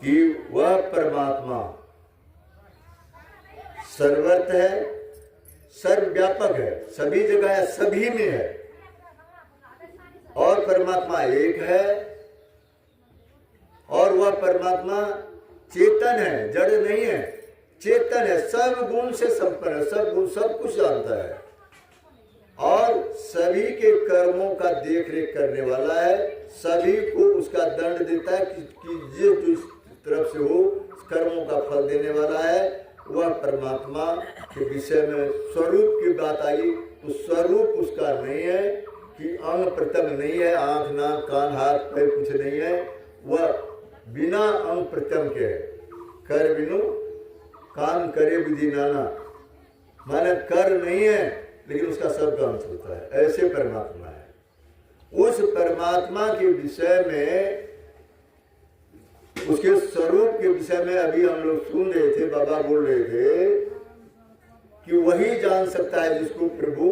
कि वह परमात्मा सर्वत्र है, सर्वव्यापक है, सभी जगह है, सभी में है, और परमात्मा एक है, और वह परमात्मा चेतन है, जड़ नहीं है, चेतन है, सब गुण से संपन्न है, सब गुण सब कुछ जानता है, और सभी के कर्मों का देख रेख करने वाला है, सभी को उसका दंड देता है कि जिस तरफ से हो कर्मों का फल देने वाला है। वह परमात्मा के विषय में स्वरूप की बात आई तो स्वरूप उसका नहीं है कि अंग प्रत्यंग नहीं है, आंख नाक कान हाथ पैर कुछ नहीं है, वह बिना अंग प्रत्यंग के है। कर बिनु कान करे बुद्धि नाना, माने कर नहीं है लेकिन उसका सब काम चलता है, ऐसे परमात्मा है। उस परमात्मा के विषय में, उसके स्वरूप के विषय में अभी हम लोग सुन रहे थे, बाबा बोल रहे थे कि वही जान सकता है जिसको प्रभु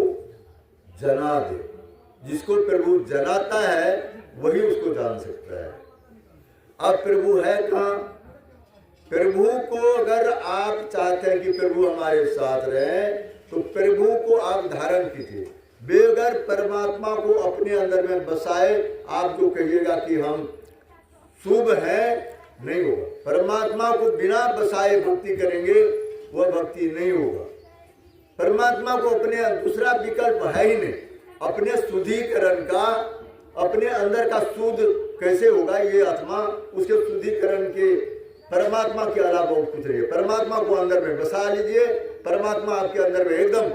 जना दे। जिसको प्रभु जनाता है वही उसको जान सकता है। अब प्रभु है कहाँ? प्रभु को अगर आप चाहते हैं कि प्रभु हमारे साथ रहे तो प्रभु को आप धारण कीजिए। बेगर परमात्मा को अपने अंदर में बसाए आप जो कहिएगा कि हम शुभ है, नहीं होगा। परमात्मा को बिना बसाए भक्ति करेंगे वह भक्ति नहीं होगा। परमात्मा को अपने दूसरा विकल्प है ही नहीं। अपने शुद्धिकरण का, अपने अंदर का शुद्ध कैसे होगा ये आत्मा, उसके शुद्धिकरण के परमात्मा के अलावा बहुत कुछ नहीं है। परमात्मा को अंदर में बसा लीजिए। परमात्मा आपके अंदर में एकदम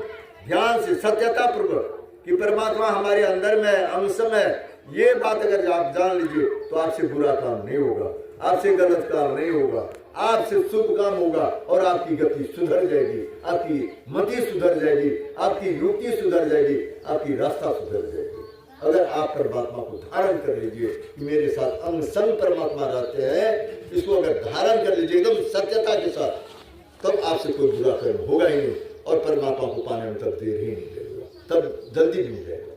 ध्यान से सत्यता पूर्वक कि परमात्मा हमारे अंदर में अंश में, ये बात अगर आप जान लीजिए तो आपसे बुरा काम नहीं होगा, आपसे गलत काम नहीं होगा, आपसे शुभ काम होगा और आपकी गति सुधर जाएगी, आपकी मति सुधर जाएगी, आपकी युक्ति सुधर जाएगी, आपकी रास्ता सुधर जाएगी। अगर आप परमात्मा को धारण कर लीजिए कि मेरे साथ अंग संग परमात्मा रहते हैं, इसको अगर धारण कर लीजिए एकदम सत्यता के साथ, तब आपसे कोई बुरा कर्म होगा ही नहीं और परमात्मा को पाने में तब देर ही नहीं लगेगा, तब जल्दी भी नहीं रहेगा।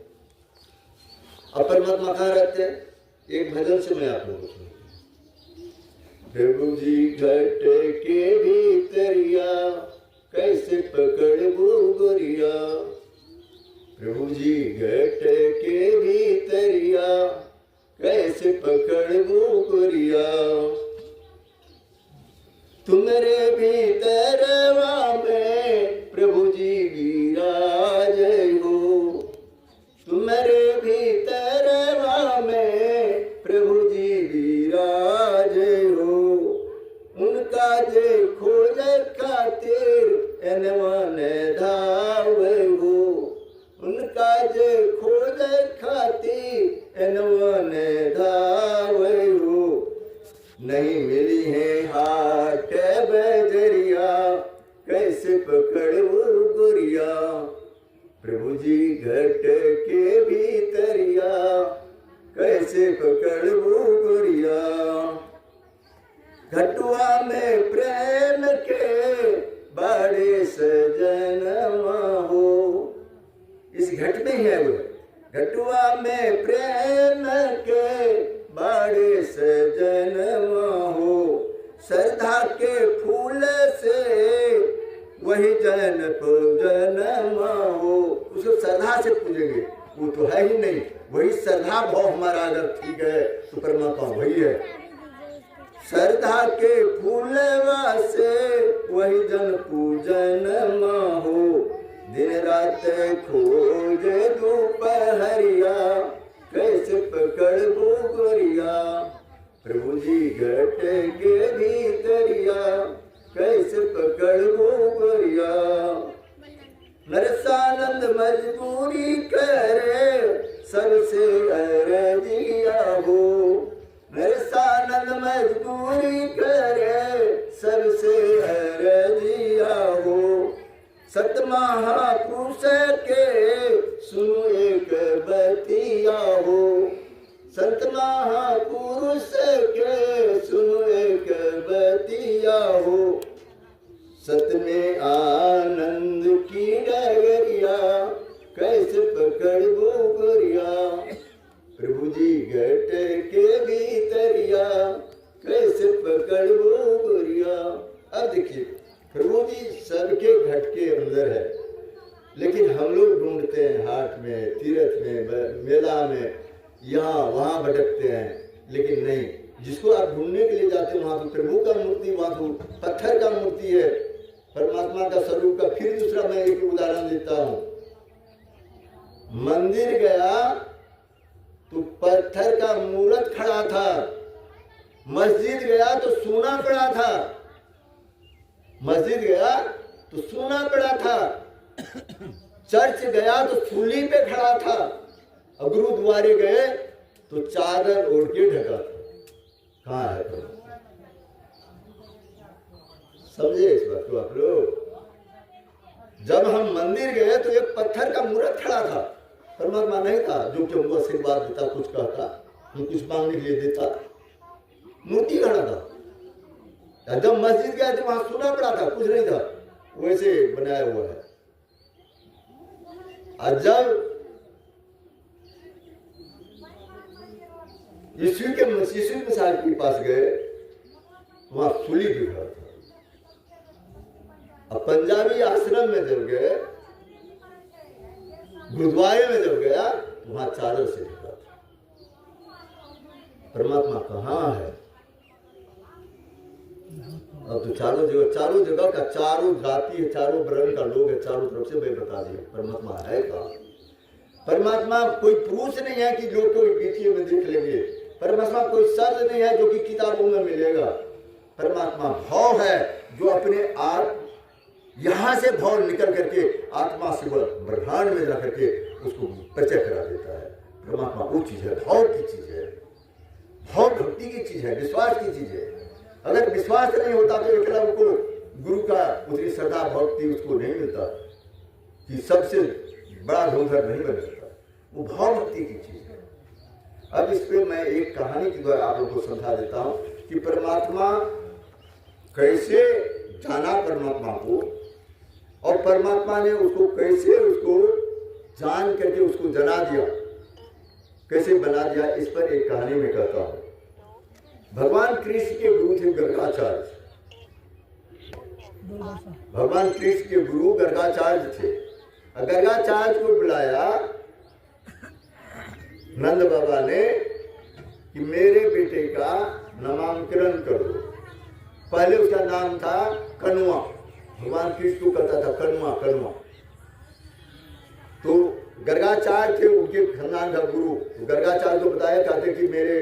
अब परमात्मा कहाँ रहते हैं? एक भजन से मैं आप लोगों को सुनूंगा। प्रभु जी घट के भीतरिया कैसे पकड़बू गोरिया, प्रभु जी घट के भीतरिया कैसे पकड़बू गोरिया, तुम्हारे भीतरवा में प्रभु जी विराज हो, तुम्हारे भीतरवा में प्रभु जी विराज हो, उनका जे खोज खातिर एनवन धावे हो, उनका जे खोज खातिर एनवन धावे हो, नहीं मिली है हाट बजरिया कैसे पकड़ू गोरिया, प्रभु जी घट के भीतरिया कैसे पकड़ू गोरिया, घटुआ में प्रेम के बड़े सजनवा हो, इस घट में है वो, घटुआ में प्रेम के बड़े सजनवा हो, श्रद्धा के फूल से वही जन पूजनमा हो, उसको श्रद्धा से पूजेंगे, वो तो है ही नहीं, वही श्रद्धा भाव हमारा अगर ठीक है तो परमात्मा वही है। श्रद्धा के फूलवा से वही जन पूजनमा हो, दिन रात खोज दोपहरिया कैसे पकड़बू गोरिया, प्रभु जी घट के भीतरिया कैसे पकड़बू गोरिया, नरसानंद मजबूरी करे सबसे अरजिया हो, नरसानंद मजबूरी करे सबसे अरजिया हो, सत महापुरुष के सुनो एक बतिया हो, संत महापुरुष के सुनो एक बतिया हो, सत में आनंद की डगरिया कैसे पकड़बू गोरिया, प्रभु जी घट के भीतरिया कैसे पकड़ो गोरिया। अब देखिए प्रभु जी सबके घट के अंदर है, लेकिन हम लोग ढूंढते हैं हाट में, तीर्थ में, मेला में, यहाँ वहाँ भटकते हैं, लेकिन नहीं, जिसको आप ढूंढने के लिए जाते हैं वहाँ तो प्रभु का मूर्ति, वहाँ तो पत्थर का मूर्ति है, परमात्मा का स्वरूप का। फिर दूसरा मैं एक उदाहरण देता हूँ। मंदिर गया तो पत्थर का मूर्त खड़ा था, मस्जिद गया तो सोना पड़ा था, मस्जिद गया तो सोना पड़ा था, चर्च गया तो सूली पे खड़ा था, और गुरुद्वारे गए तो चादर ओढ़ के ढका था। कहाँ है तो? समझे इस बात को आप लोग? जब हम मंदिर गए तो एक पत्थर का मूर्त खड़ा था, परमात्मा नहीं था जो कि हमको आशीर्वाद देता, कुछ कहता, हम कुछ मांगने के लिए देता, मूर्ति खड़ा था। जब मस्जिद गया तो वहां सोना पड़ा था, कुछ नहीं था, वैसे बनाया हुआ है। और जब यीशु मिसाल के पास गए वहां सूली भी खड़ा था। अब पंजाबी आश्रम में जब गए, गुरुद्वारे में जब गया तो वहां चादर से ढका था। परमात्मा कहाँ है? अब तो चारों जगह का, चारों जाति है, चारों वर्ण का लोग है, चारों तरफ से मैं बता दिया परमात्मा है कहाँ। परमात्मा कोई पुरुष नहीं है कि जो कोई वीडियो में देख लेंगे, परमात्मा कोई शब्द नहीं है जो कि किताबों में मिलेगा। परमात्मा भाव है जो अपने आप यहां से भाव निकल करके आत्मा से ब्रह्मांड में जा करके उसको परिचय करा देता है। परमात्मा वो चीज है, भाव की चीज है, भाव भक्ति की चीज है, विश्वास की चीज है। अगर विश्वास नहीं होता तो एकला को गुरु का उतनी श्रद्धा भक्ति उसको नहीं मिलता, कि सबसे बड़ा धोधर नहीं बन सकता। वो भाव भक्ति की चीज है। अब इस पे मैं एक कहानी के द्वारा आप लोगों को समझा देता हूं कि परमात्मा कैसे जाना परमात्मा को, और परमात्मा ने उसको कैसे उसको जान करके उसको जना दिया, कैसे बना दिया। इस पर एक कहानी में कहता हूं। भगवान कृष्ण के गुरु थे गर्गाचार्य। भगवान कृष्ण के गुरु गर्गाचार्य थे। गर्गाचार्य को बुलाया नंद बाबा ने कि मेरे बेटे का नामांकन कर दो। पहले उसका नाम था कनुआ, भगवान कृष्ण को कहता था कनुआ कनुआ। तो गर्गाचार्य थे, उनके खानदान का गुरु। तो गर्गाचार्य को बताया, कहते कि मेरे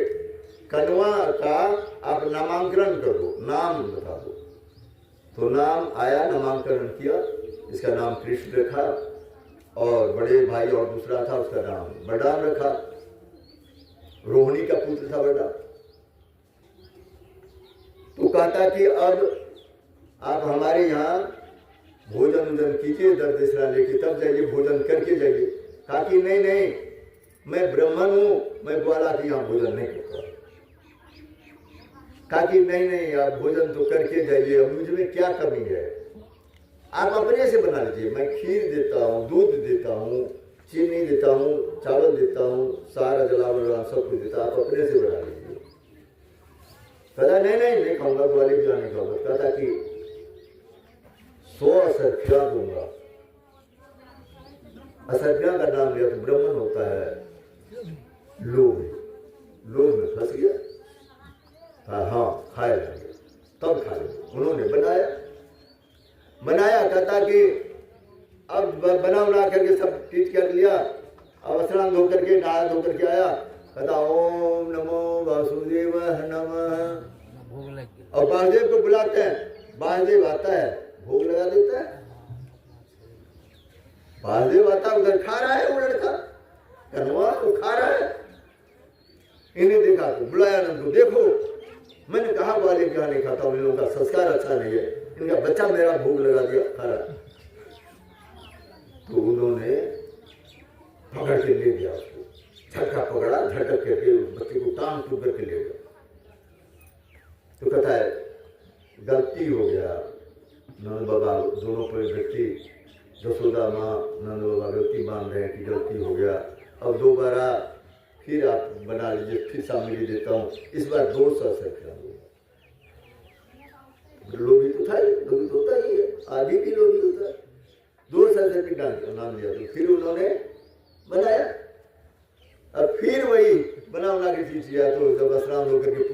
कनुआ का आप नामांकन कर दो, नाम बता दो। तो नाम आया, नामांकन किया, इसका नाम कृष्ण रखा, और बड़े भाई और दूसरा था उसका नाम बलराम रखा। रोहिणी का पुत्र था बड़ा। तो कहता कि अब आप हमारे यहाँ भोजन उजन कीजिए, दर्देशरा लेके तब जाइए, भोजन करके जाइए। कहा कि नहीं नहीं, मैं ब्राह्मण हूँ, मैं ग्वाला के यहाँ भोजन नहीं करता। कहा कि नहीं नहीं, आप भोजन तो करके जाइए, अब मुझ में क्या कमी है, आप अपने से बना लीजिए। मैं खीर देता हूँ, दूध देता हूँ, चीनी देता हूँ, चावल देता हूँ, सारा जलावला सब कुछ देता, आप अपने से बना लीजिए। कहता नहीं नहीं नहीं खाऊंगा, ग्वाले की नहीं खाऊंगा। कहता कि 100 असरफिया दूंगा। असरफिया का नाम लिया तो ब्राह्मण होता है लोभ, लोभ में फंस गया। हाँ खाए लगे, तब खा लिया। उन्होंने बनाया, कहता कि अब बना उना करके सब चीज कर लिया। अब स्नान धो करके नहा धो करके आया, कहता ओम नमो वासुदेव नमः। और वासुदेव को बुलाते हैं, वासुदेव आता है, भोग लगा देता है। वासुदेव आता उधर खा रहा है, वो लड़का कन्वा वो खा रहा है। इन्हें देखा तो बुलाया नंद को, देखो मैंने कहा वाले क्या नहीं खाता, उन लोगों का संस्कार अच्छा नहीं है, इनका बच्चा मेरा भोग लगा दिया, खा रहा। तो उन्होंने पकड़ के ले गया उसको, झटका पकड़ा, झटक करके उस बच्चे को टांग टूट करके ले गया। तो कहता है गलती हो गया, नंद बाबा दोनों पर व्यक्ति, जसोदा माँ नंद बाबा गलती मान रहे हैं कि गलती हो गया, अब दोबारा फिर आप बना लीजिए, फिर शामिल देता हूँ, इस बार 200 से आदि भी लोग होता है। 2 सर्टिफिकेट का नाम लिया तो फिर उन्होंने बनाया। अब फिर वही बना के चीज किया तो जब स्नान होकर के